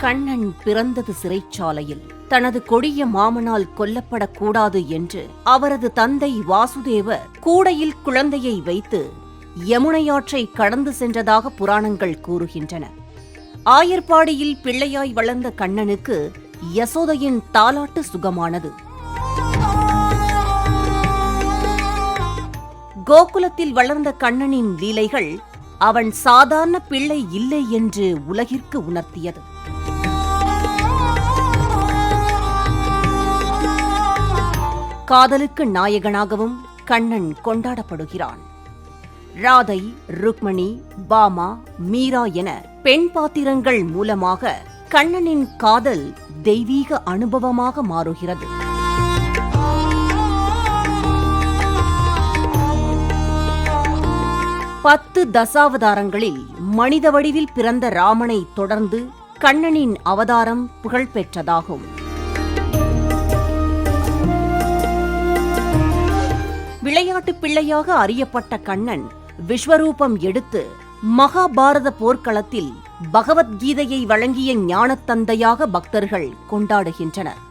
கண்ணன் பிறந்தது சிறைச்சாலையில். தனது கொடிய மாமனால் கொல்லப்படக்கூடாது என்று அவரது தந்தை வாசுதேவர் கூடையில் குழந்தையை வைத்து யமுனையாற்றை கடந்து சென்றதாக புராணங்கள் கூறுகின்றன. ஆயர்பாடியில் பிள்ளையாய் வளர்ந்த கண்ணனுக்கு யசோதையின் தாலாட்டு சுகமானது. கோகுலத்தில் வளர்ந்த கண்ணனின் லீலைகள் அவன் சாதாரண பிள்ளை இல்லை என்று உலகிற்கு உணர்த்தியது. காதலுக்கு நாயகனாகவும் கண்ணன் கொண்டாடப்படுகிறான். ராதை, ருக்மணி, பாமா, மீரா என பெண் பாத்திரங்கள் மூலமாக கண்ணனின் காதல் தெய்வீக அனுபவமாக மாறுகிறது. பத்து தசாவதாரங்களில் மனித வடிவில் பிறந்த ராமனை தொடர்ந்து கண்ணனின் அவதாரம் புகழ்பெற்றதாகும். விளையாட்டு பிள்ளையாக அறியப்பட்ட கண்ணன் விஸ்வரூபம் எடுத்து மகாபாரத போர்க்களத்தில் பகவத்கீதையை வழங்கிய ஞானத்தந்தையாக பக்தர்கள் கொண்டாடுகின்றனர்.